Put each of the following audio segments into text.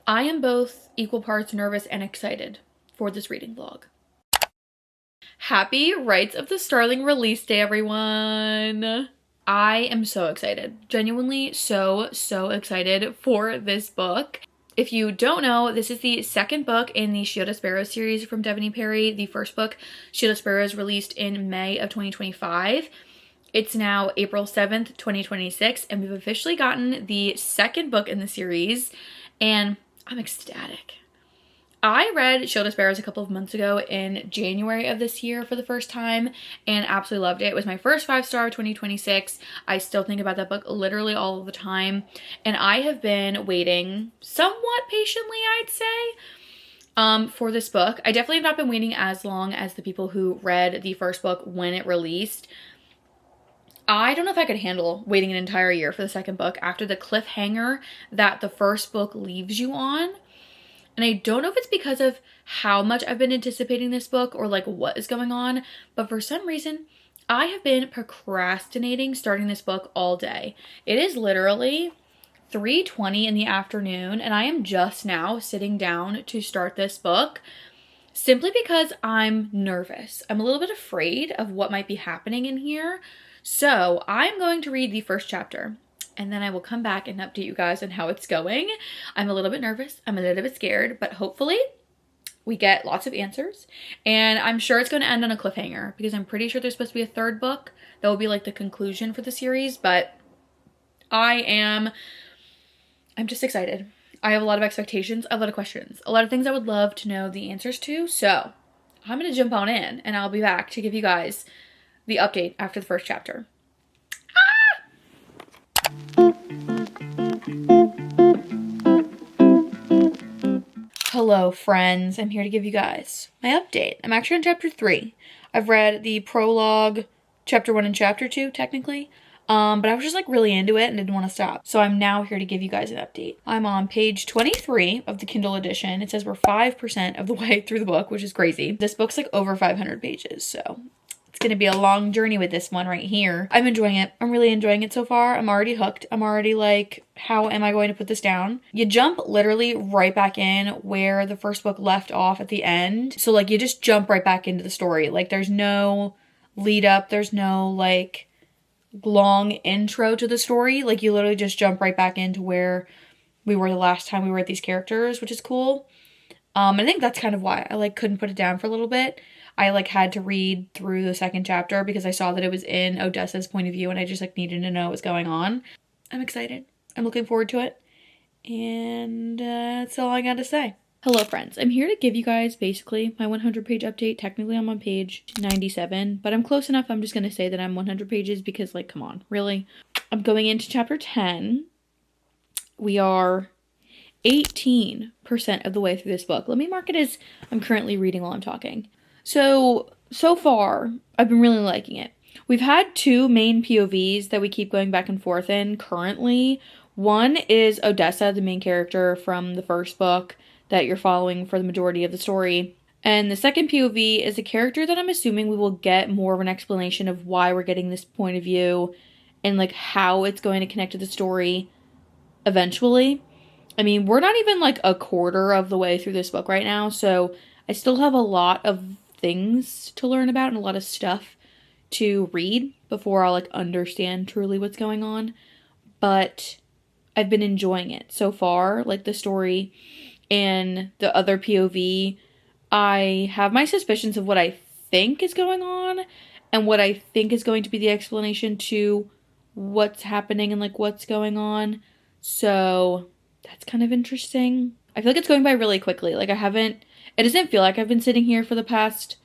I am both equal parts nervous and excited for this reading vlog. Happy Rites of the Starling release day, everyone! I am so excited. Genuinely so excited for this book. If you don't know, this is the second book in the Shield of Sparrows series from Devney Perry. The first book, Shield of Sparrows, released in May of 2025. It's now April 7th, 2026, and we've officially gotten the second book in the series, and I'm ecstatic. I read Shield of Sparrows a couple of months ago in January of this year for the first time and absolutely loved it. It was my first 5-star 2026. I still think about that book literally all of the time, and I have been waiting somewhat patiently, I'd say, for this book. I definitely have not been waiting as long as the people who read the first book when it released. I don't know if I could handle waiting an entire year for the second book after the cliffhanger that the first book leaves you on. And I don't know if it's because of how much I've been anticipating this book or like what is going on, but for some reason, I have been procrastinating starting this book all day. It is literally 3:20 in the afternoon, and I am just now sitting down to start this book simply because I'm nervous. I'm a little bit afraid of what might be happening in here. So I'm going to read the first chapter, and then I will come back and update you guys on how it's going. I'm a little bit nervous. I'm a little bit scared, but hopefully we get lots of answers. And I'm sure it's going to end on a cliffhanger because I'm pretty sure there's supposed to be a third book that will be like the conclusion for the series, but I'm just excited. I have a lot of expectations, a lot of questions, a lot of things I would love to know the answers to. So I'm going to jump on in and I'll be back to give you guys the update after the first chapter. Hello friends, I'm here to give you guys my update. I'm actually on chapter 3. I've read the prologue, chapter 1 and chapter 2 technically, but I was just like really into it and didn't want to stop. So I'm now here to give you guys an update. I'm on page 23 of the Kindle edition. It says we're 5% of the way through the book, which is crazy. This book's like over 500 pages, so it's gonna be a long journey with this one right here. I'm enjoying it. I'm really enjoying it so far. I'm already hooked. I'm already like, how am I going to put this down? You jump literally right back in where the first book left off at the end. So like you just jump right back into the story. Like there's no lead up. There's no like long intro to the story. Like you literally just jump right back into where we were the last time we were at these characters, which is cool. I think that's kind of why I like couldn't put it down for a little bit. I like had to read through the second chapter because I saw that it was in Odessa's point of view and I just like needed to know what was going on. I'm excited. I'm looking forward to it. And that's all I got to say. Hello friends, I'm here to give you guys basically my 100-page update. Technically I'm on page 97, but I'm close enough. I'm just going to say that I'm 100 pages because like, come on, really? I'm going into chapter 10. We are 18% of the way through this book. Let me mark it as I'm currently reading while I'm talking. So far, I've been really liking it. We've had 2 main POVs that we keep going back and forth in currently. One is Odessa, the main character from the first book that you're following for the majority of the story. And the second POV is a character that I'm assuming we will get more of an explanation of why we're getting this point of view and like how it's going to connect to the story eventually. I mean, we're not even like a quarter of the way through this book right now, so I still have a lot of things to learn about and a lot of stuff to read before I'll like understand truly what's going on. But I've been enjoying it so far, like the story and the other POV. I have my suspicions of what I think is going on and what I think is going to be the explanation to what's happening and like what's going on. So that's kind of interesting. I feel like it's going by really quickly. Like it doesn't feel like I've been sitting here for the past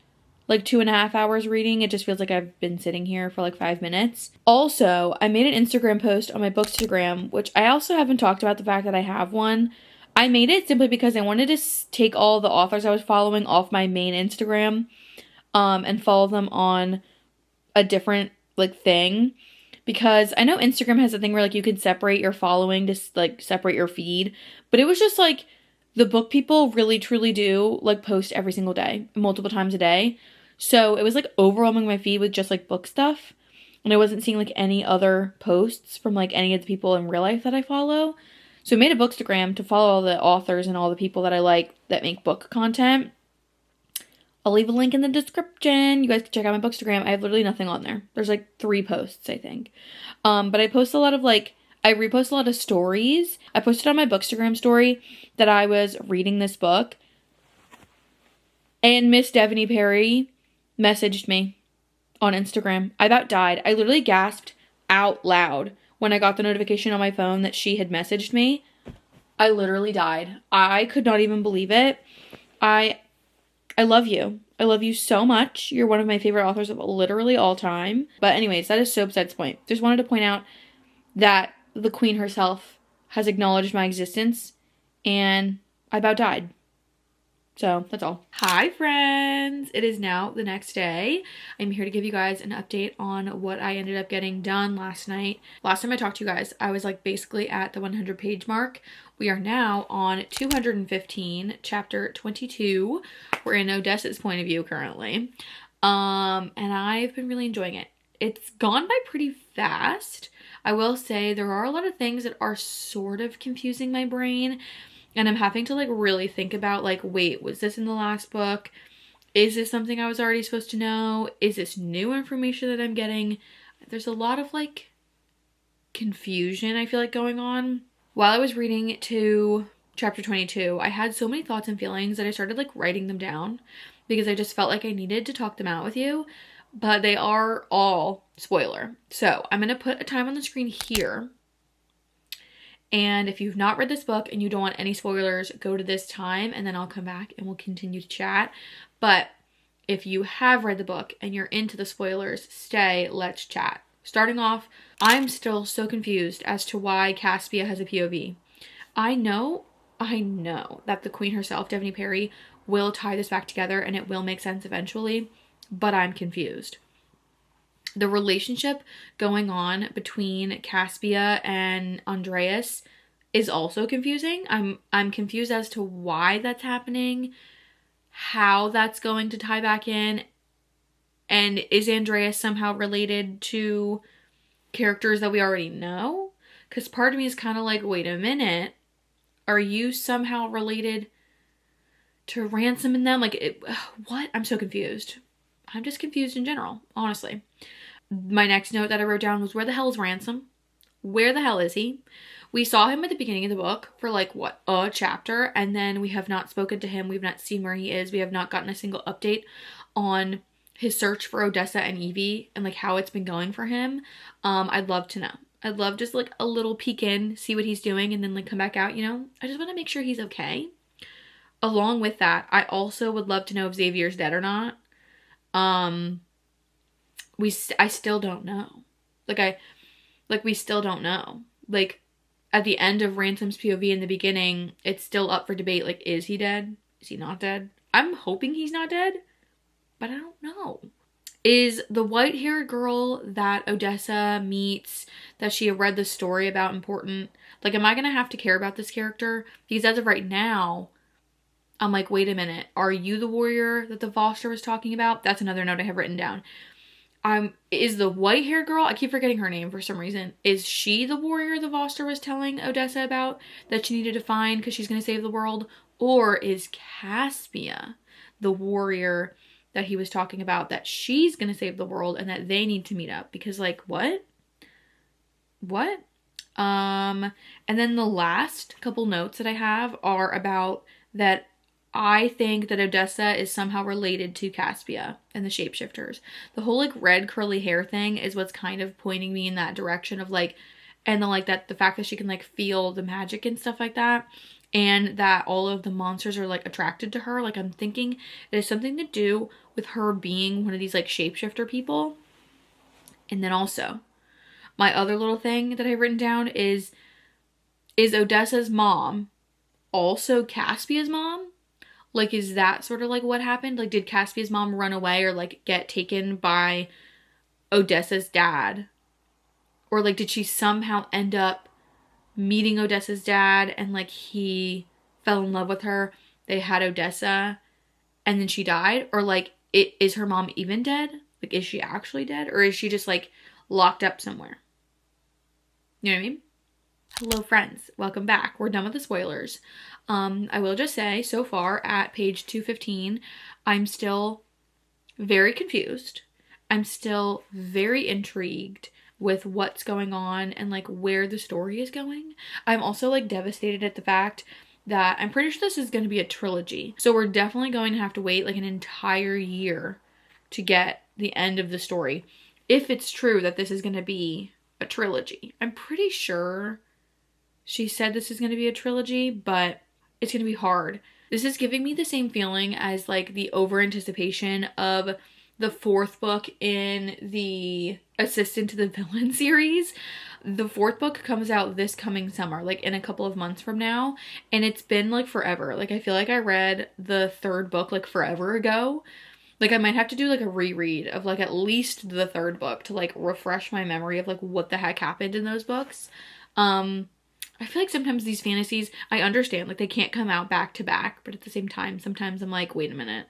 like 2.5 hours reading. It just feels like I've been sitting here for like 5 minutes. Also, I made an Instagram post on my Bookstagram, which I also haven't talked about the fact that I have one. I made it simply because I wanted to take all the authors I was following off my main Instagram and follow them on a different like thing. Because I know Instagram has a thing where like you can separate your following to like separate your feed. But it was just like the book people really truly do like post every single day, multiple times a day. So it was like overwhelming my feed with just like book stuff. And I wasn't seeing like any other posts from like any of the people in real life that I follow. So I made a bookstagram to follow all the authors and all the people that I like that make book content. I'll leave a link in the description. You guys can check out my bookstagram. I have literally nothing on there. There's like 3 posts, I think. But I post a lot of I repost a lot of stories. I posted on my bookstagram story that I was reading this book. And Miss Devney Perry messaged me on Instagram. I about died. I literally gasped out loud when I got the notification on my phone that she had messaged me. I literally died. I could not even believe it. I love you. I love you so much. You're one of my favorite authors of literally all time. But anyways, that is so besides the point. Just wanted to point out that the queen herself has acknowledged my existence and I about died. So that's all. Hi friends! It is now the next day. I'm here to give you guys an update on what I ended up getting done last night. Last time I talked to you guys, I was like basically at the 100 page mark. We are now on 215, chapter 22. We're in Odessa's point of view currently. And I've been really enjoying it. It's gone by pretty fast. I will say there are a lot of things that are sort of confusing my brain. And I'm having to like really think about like, wait, was this in the last book? Is this something I was already supposed to know? Is this new information that I'm getting? There's a lot of like confusion I feel like going on. While I was reading to chapter 22, I had so many thoughts and feelings that I started like writing them down because I just felt like I needed to talk them out with you. But they are all spoiler. So I'm going to put a time on the screen here. And if you've not read this book and you don't want any spoilers, go to this time and then I'll come back and we'll continue to chat. But if you have read the book and you're into the spoilers, stay, let's chat. Starting off, I'm still so confused as to why Caspia has a POV. I know that the queen herself, Devney Perry, will tie this back together and it will make sense eventually, but I'm confused. The relationship going on between Caspia and Andreas is also confusing. I'm confused as to why that's happening, how that's going to tie back in, and is Andreas somehow related to characters that we already know? Because part of me is kind of like, wait a minute, are you somehow related to Ransom and them? Like, what? I'm so confused. I'm just confused in general, honestly. My next note that I wrote down was, where the hell is Ransom? Where the hell is he? We saw him at the beginning of the book for like, what, a chapter, and then we have not spoken to him. We've not seen where he is. We have not gotten a single update on his search for Odessa and Evie and like how it's been going for him. I'd love to know. I'd love just like a little peek in, see what he's doing, and then like come back out, you know? I just want to make sure he's okay. Along with that, I also would love to know if Xavier's dead or not. I still don't know. We still don't know. Like, at the end of Ransom's POV in the beginning, it's still up for debate. Like, is he dead? Is he not dead? I'm hoping he's not dead, but I don't know. Is the white-haired girl that Odessa meets, that she read the story about, important? Like, am I gonna have to care about this character? Because as of right now, I'm like, wait a minute. Are you the warrior that the Foster was talking about? That's another note I have written down. Is the white-haired girl, I keep forgetting her name for some reason, is she the warrior the Voster was telling Odessa about that she needed to find because she's going to save the world? Or is Caspia the warrior that he was talking about that she's going to save the world and that they need to meet up? Because, like, what? What? And then the last couple notes that I have are about that I think that Odessa is somehow related to Caspia and the shapeshifters. The whole like red curly hair thing is what's kind of pointing me in that direction of like, and then like that the fact that she can like feel the magic and stuff like that, and that all of the monsters are like attracted to her. Like, I'm thinking it has something to do with her being one of these like shapeshifter people. And then also, my other little thing that I've written down is Odessa's mom also Caspia's mom? Like, is that sort of like what happened? Like, did Caspia's mom run away or like get taken by Odessa's dad? Or like, did she somehow end up meeting Odessa's dad and like he fell in love with her? They had Odessa and then she died? Or like, is her mom even dead? Like, is she actually dead? Or is she just like locked up somewhere? You know what I mean? Hello friends, welcome back. We're done with the spoilers. I will just say, so far at page 215, I'm still very confused. I'm still very intrigued with what's going on and like where the story is going. I'm also like devastated at the fact that I'm pretty sure this is going to be a trilogy. So we're definitely going to have to wait like an entire year to get the end of the story. If it's true that this is going to be a trilogy. I'm pretty sure she said this is going to be a trilogy, but it's going to be hard. This is giving me the same feeling as like the over anticipation of the fourth book in the Assistant to the Villain series. The fourth book comes out this coming summer, like in a couple of months from now, and it's been like forever. Like I feel like I read the third book like forever ago. Like I might have to do like a reread of like at least the third book to like refresh my memory of like what the heck happened in those books. I feel like sometimes these fantasies, I understand, like, they can't come out back to back, but at the same time, sometimes I'm like, wait a minute.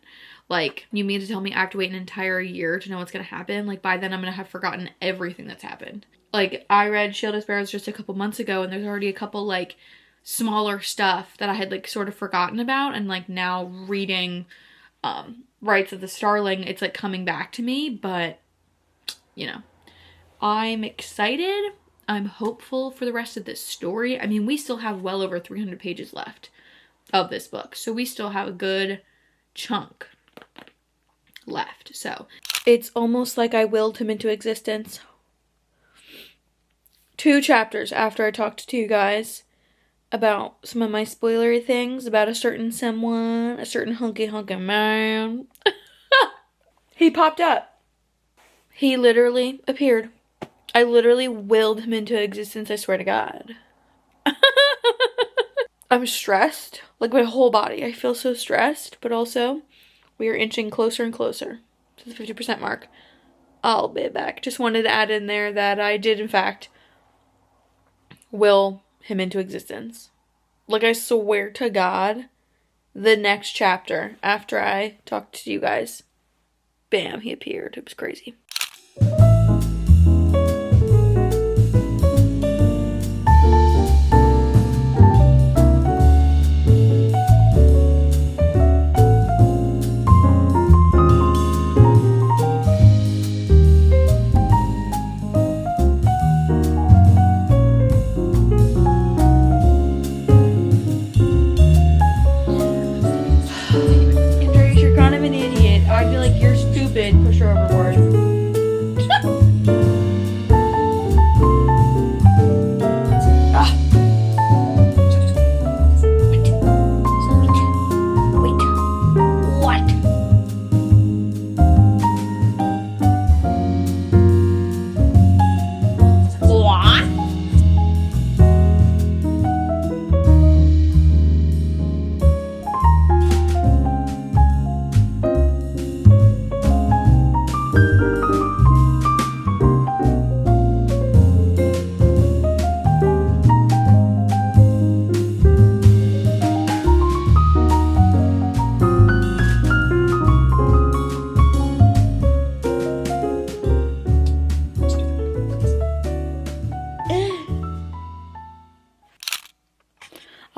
Like, you mean to tell me I have to wait an entire year to know what's gonna happen? Like, by then I'm gonna have forgotten everything that's happened. Like, I read Shield of Sparrows just a couple months ago, and there's already a couple, like, smaller stuff that I had, like, sort of forgotten about, and, like, now reading, Rites of the Starling, it's, like, coming back to me, but, you know. I'm excited. I'm hopeful for the rest of this story. I mean, we still have well over 300 pages left of this book, so we still have a good chunk left. So it's almost like I willed him into existence. 2 chapters after I talked to you guys about some of my spoilery things about a certain someone, a certain hunky man. He popped up. He literally appeared. I literally willed him into existence, I swear to God. I'm stressed. Like my whole body. I feel so stressed, but also we are inching closer and closer to the 50% mark. I'll be back. Just wanted to add in there that I did, in fact, will him into existence. Like I swear to God, the next chapter after I talked to you guys, bam, he appeared. It was crazy. You're kind of an idiot. I'd be like, you're stupid. Push her overboard.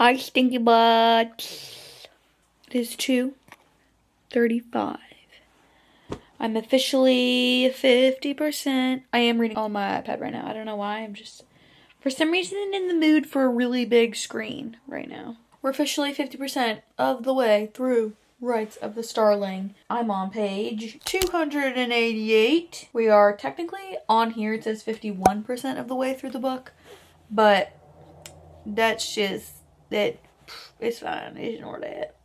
Hi, stinky butt. It is 2:35. I'm officially 50%. I am reading on my iPad right now. I don't know why. I'm just, for some reason, in the mood for a really big screen right now. We're officially 50% of the way through Rites of the Starling. I'm on page 288. We are technically on here. It says 51% of the way through the book, but that's just, it's fine. Ignore that.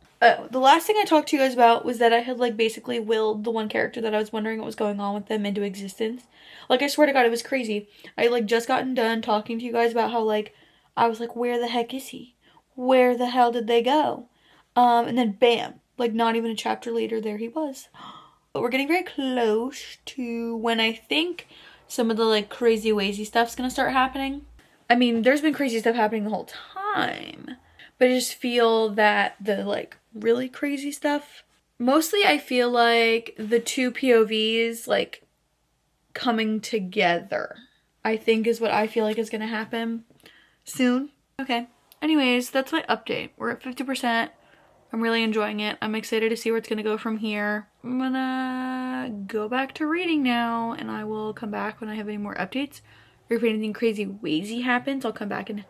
The last thing I talked to you guys about was that I had like basically willed the one character that I was wondering what was going on with them into existence. Like I swear to God, it was crazy. I like just gotten done talking to you guys about how like I was like, where the heck is he? Where the hell did they go? And then bam, like not even a chapter later, there he was. But we're getting very close to when I think some of the like crazy wazy stuff's gonna start happening. I mean, there's been crazy stuff happening the whole time, but I just feel that the like really crazy stuff, mostly I feel like the 2 POVs like coming together, I think is what I feel like is gonna happen. soon. Okay. Anyways, that's my update. We're at 50%. I'm really enjoying it. I'm excited to see where it's gonna go from here. I'm gonna go back to reading now, and I will come back when I have any more updates. Or if anything crazy wazy happens, I'll come back and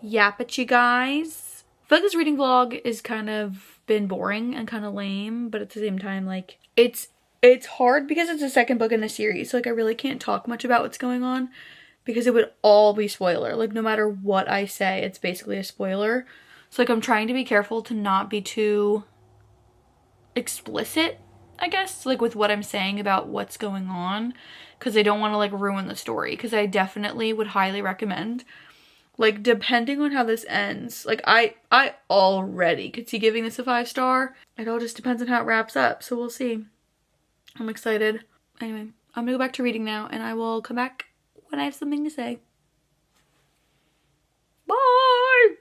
yap at you guys. I feel like this reading vlog is kind of been boring and kind of lame, but at the same time, like, it's hard because it's the second book in the series, so like I really can't talk much about what's going on because it would all be spoiler. Like, no matter what I say, it's basically a spoiler. So like I'm trying to be careful to not be too explicit, I guess, like with what I'm saying about what's going on, because I don't want to like ruin the story, because I definitely would highly recommend, like, depending on how this ends, like I already could see giving this a 5-star. It all just depends on how it wraps up, so we'll see. I'm excited. Anyway, I'm gonna go back to reading now, and I will come back when I have something to say. Bye!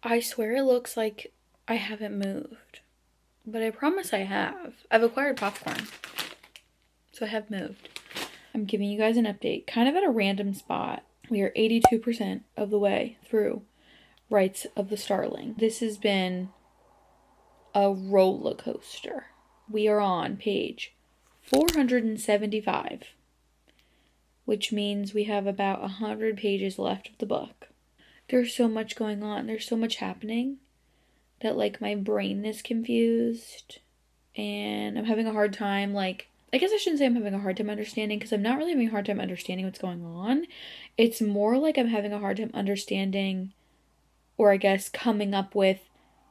I swear it looks like I haven't moved, but I promise I have. I've acquired popcorn, so I have moved. I'm giving you guys an update, kind of at a random spot. We are 82% of the way through Rites of the Starling. This has been a roller coaster. We are on page 475, which means we have about 100 pages left of the book. There's so much going on. There's so much happening that, like, my brain is confused and I'm having a hard time, like, I guess I shouldn't say I'm having a hard time understanding, because I'm not really having a hard time understanding what's going on. It's more like I'm having a hard time understanding, or I guess coming up with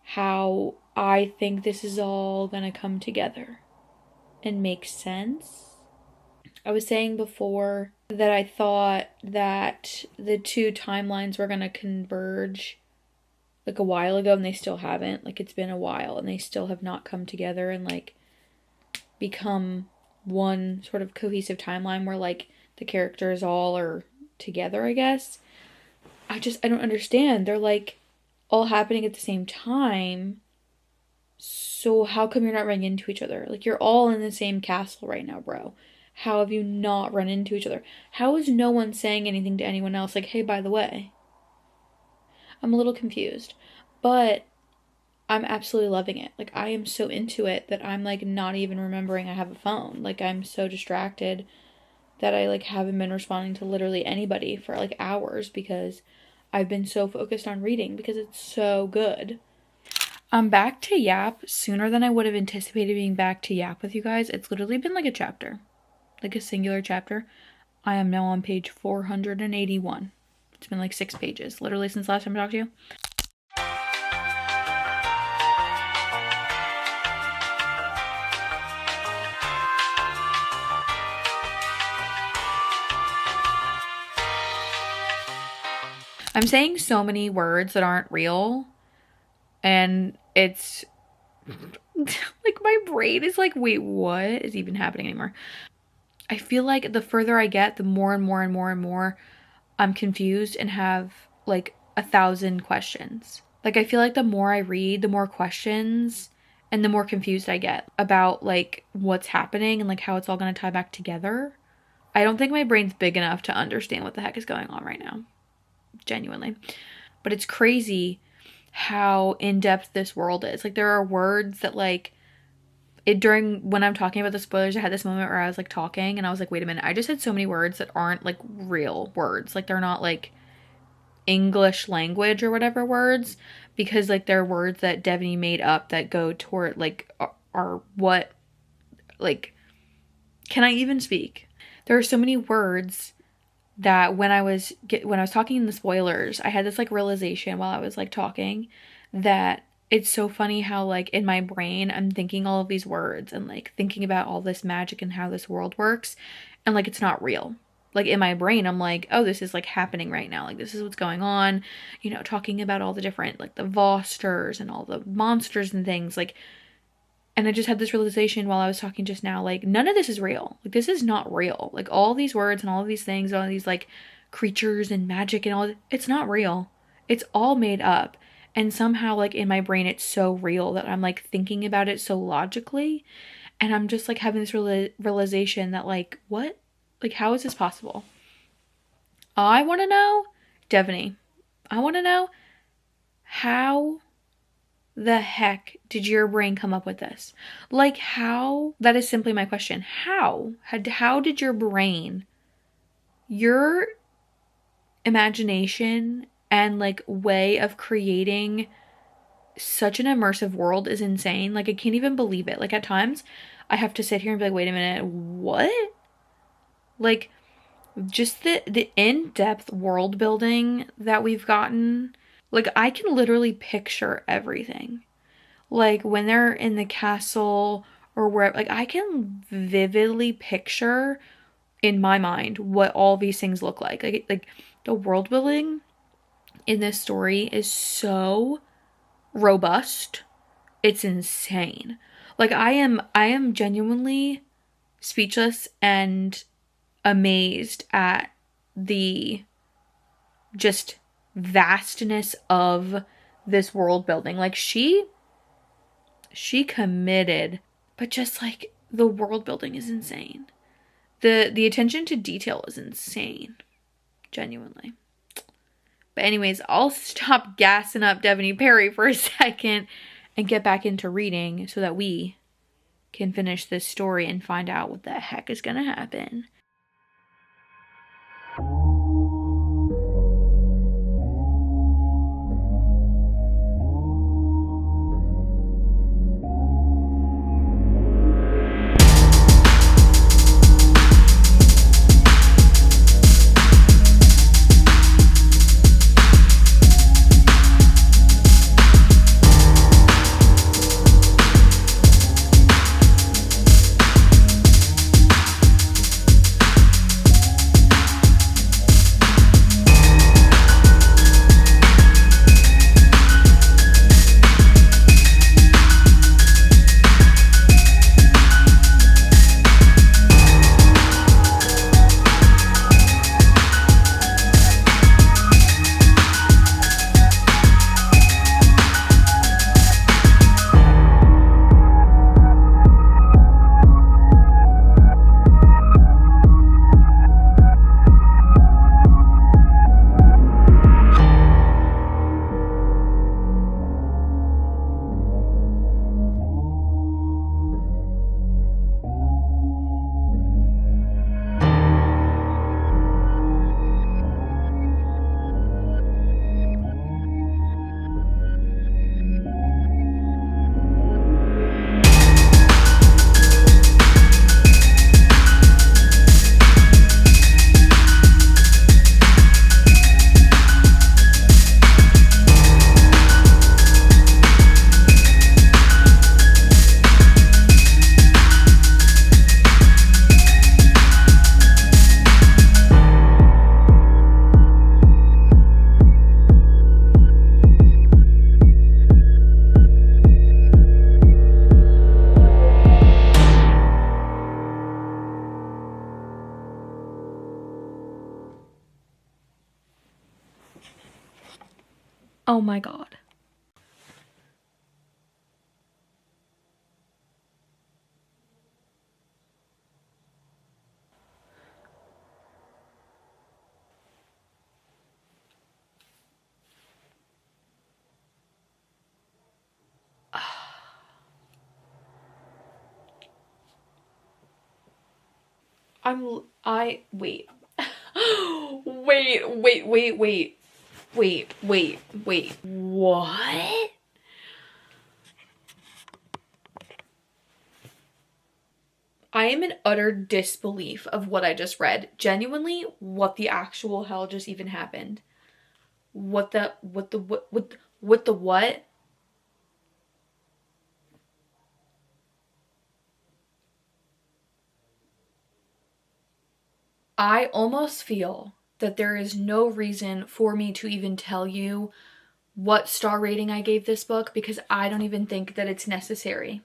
how I think this is all gonna come together and make sense. I was saying before that I thought that the two timelines were gonna converge like a while ago, and they still haven't. Like, it's been a while and they still have not come together and like become one sort of cohesive timeline where like the characters all are together, I guess. I don't understand. They're like all happening at the same time. So how come you're not running into each other? Like, you're all in the same castle right now, bro. How have you not run into each other? How is no one saying anything to anyone else? Like, hey, by the way. I'm a little confused, but I'm absolutely loving it. Like, I am so into it that I'm like not even remembering I have a phone. Like, I'm so distracted that I like haven't been responding to literally anybody for like hours because I've been so focused on reading because it's so good. I'm back to Yap sooner than I would have anticipated being back to Yap with you guys. It's literally been like a chapter, like a singular chapter. I am now on page 481. It's been like 6 pages, literally since last time I talked to you. I'm saying so many words that aren't real, and it's like my brain is like, wait, what is even happening anymore? I feel like the further I get, the more and more and more and more I'm confused and have like 1,000 questions. Like, I feel like the more I read, the more questions and the more confused I get about like what's happening and like how it's all going to tie back together. I don't think my brain's big enough to understand what the heck is going on right now. Genuinely. But it's crazy how in-depth this world is. Like, there are words that like during when I'm talking about the spoilers, I had this moment where I was like talking and I was like, wait a minute, I just said so many words that aren't like real words. Like, they're not like English language or whatever words, because like they're words that Devney made up that go toward like are what, like, can I even speak? There are so many words that when I was talking in the spoilers, I had this like realization while I was like talking that it's so funny how like in my brain I'm thinking all of these words and like thinking about all this magic and how this world works, and like it's not real. Like, in my brain I'm like, oh, this is like happening right now, like this is what's going on, you know, talking about all the different like the Vosters and all the monsters and things, like, and I just had this realization while I was talking just now, like, none of this is real. Like, this is not real. Like, all these words and all of these things, all of these, like, creatures and magic and all, it's not real. It's all made up. And somehow, like, in my brain, it's so real that I'm, like, thinking about it so logically. And I'm just, like, having this realization that, like, what? Like, how is this possible? I want to know, Devney. I want to know, how the heck did your brain come up with this? Like, how? That is simply my question. How did your brain, your imagination and like way of creating such an immersive world is insane. Like, I can't even believe it. Like, at times I have to sit here and be like, wait a minute, what? Like, just the in-depth world building that we've gotten. Like, I can literally picture everything. Like, when they're in the castle or where, like, I can vividly picture in my mind what all these things look like. Like the world building in this story is so robust. It's insane. Like, I am genuinely speechless and amazed at the just vastness of this world building. Like, she committed, but just like the world building is insane. The attention to detail is insane. Genuinely. But anyways, I'll stop gassing up Devney Perry for a second and get back into reading so that we can finish this story and find out what the heck is gonna happen. Oh my god. Wait. Wait. What? I am in utter disbelief of what I just read. Genuinely, what the actual hell just even happened? What the what? I almost feel that there is no reason for me to even tell you what star rating I gave this book, because I don't even think that it's necessary.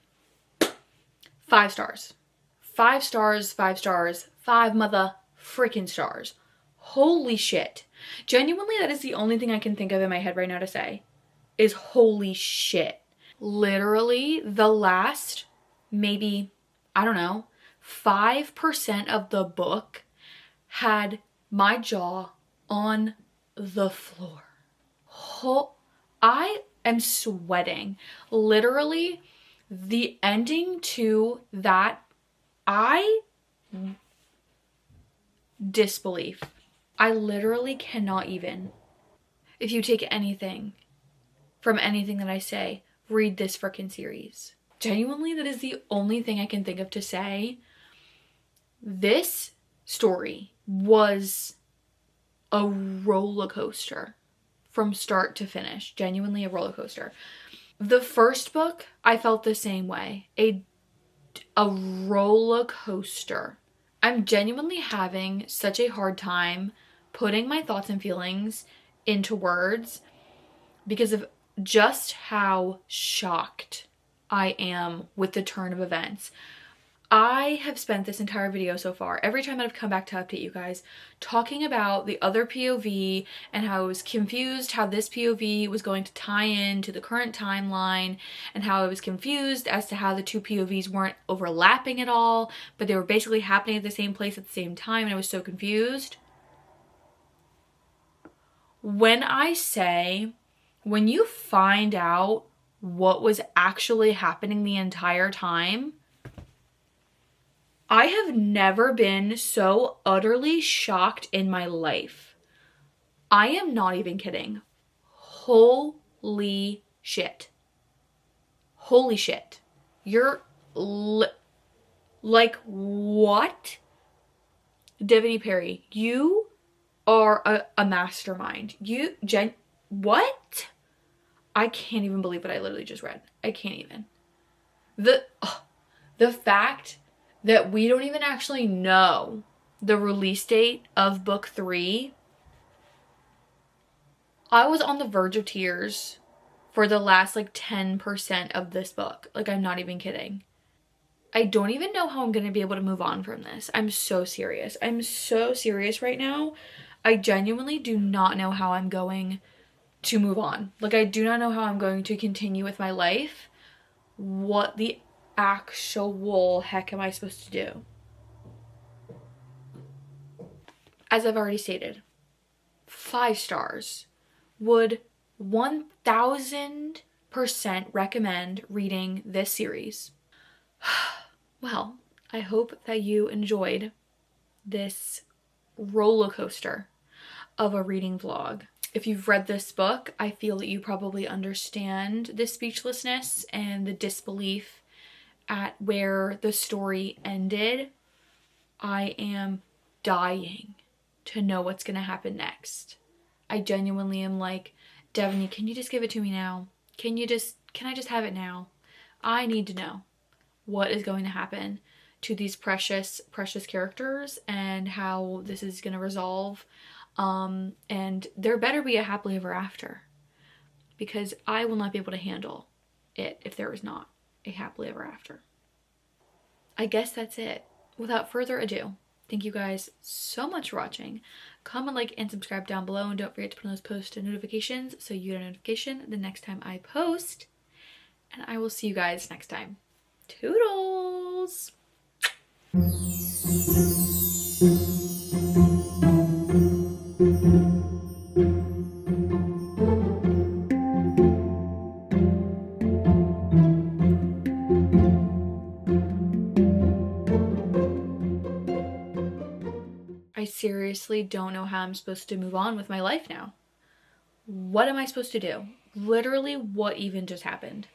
5 stars. 5 stars, 5 stars, 5 mother freaking stars. Holy shit. Genuinely, that is the only thing I can think of in my head right now to say, is holy shit. Literally, the last, maybe, I don't know, 5% of the book had my jaw on the floor. I am sweating. Literally, the ending to that, I disbelief. I literally cannot even. If you take anything from anything that I say, read this freaking series. Genuinely, that is the only thing I can think of to say. This story was a roller coaster from start to finish. Genuinely a roller coaster. The first book, I felt the same way. A roller coaster. I'm genuinely having such a hard time putting my thoughts and feelings into words because of just how shocked I am with the turn of events. I have spent this entire video so far, every time I've come back to update you guys, talking about the other POV and how I was confused how this POV was going to tie in to the current timeline, and how I was confused as to how the two POVs weren't overlapping at all, but they were basically happening at the same place at the same time, and I was so confused. When I say, when you find out what was actually happening the entire time, I have never been so utterly shocked in my life. I am not even kidding. Holy shit. Holy shit. You're like, what? Devney Perry, you are a mastermind. What? I can't even believe what I literally just read. I can't even. The fact that we don't even actually know the release date of book 3. I was on the verge of tears for the last 10% of this book. I'm not even kidding. I don't even know how I'm going to be able to move on from this. I'm so serious. I'm so serious right now. I genuinely do not know how I'm going to move on. I do not know how I'm going to continue with my life. What the actual heck am I supposed to do? As I've already stated, 5 stars. Would 1000% recommend reading this series. Well, I hope that you enjoyed this roller coaster of a reading vlog. If you've read this book, I feel that you probably understand the speechlessness and the disbelief at where the story ended. I am dying to know what's going to happen next. I genuinely am like, Devney, can you just give it to me now? Can I just have it now? I need to know what is going to happen to these precious characters and how this is going to resolve. And there better be a happily ever after, because I will not be able to handle it if there is not a happily ever after. I guess that's it. Without further ado, thank you guys so much for watching. Comment, like, and subscribe down below, and don't forget to put on those post notifications so you get a notification the next time I post. And I will see you guys next time. Toodles! I seriously don't know how I'm supposed to move on with my life now. What am I supposed to do? Literally, what even just happened?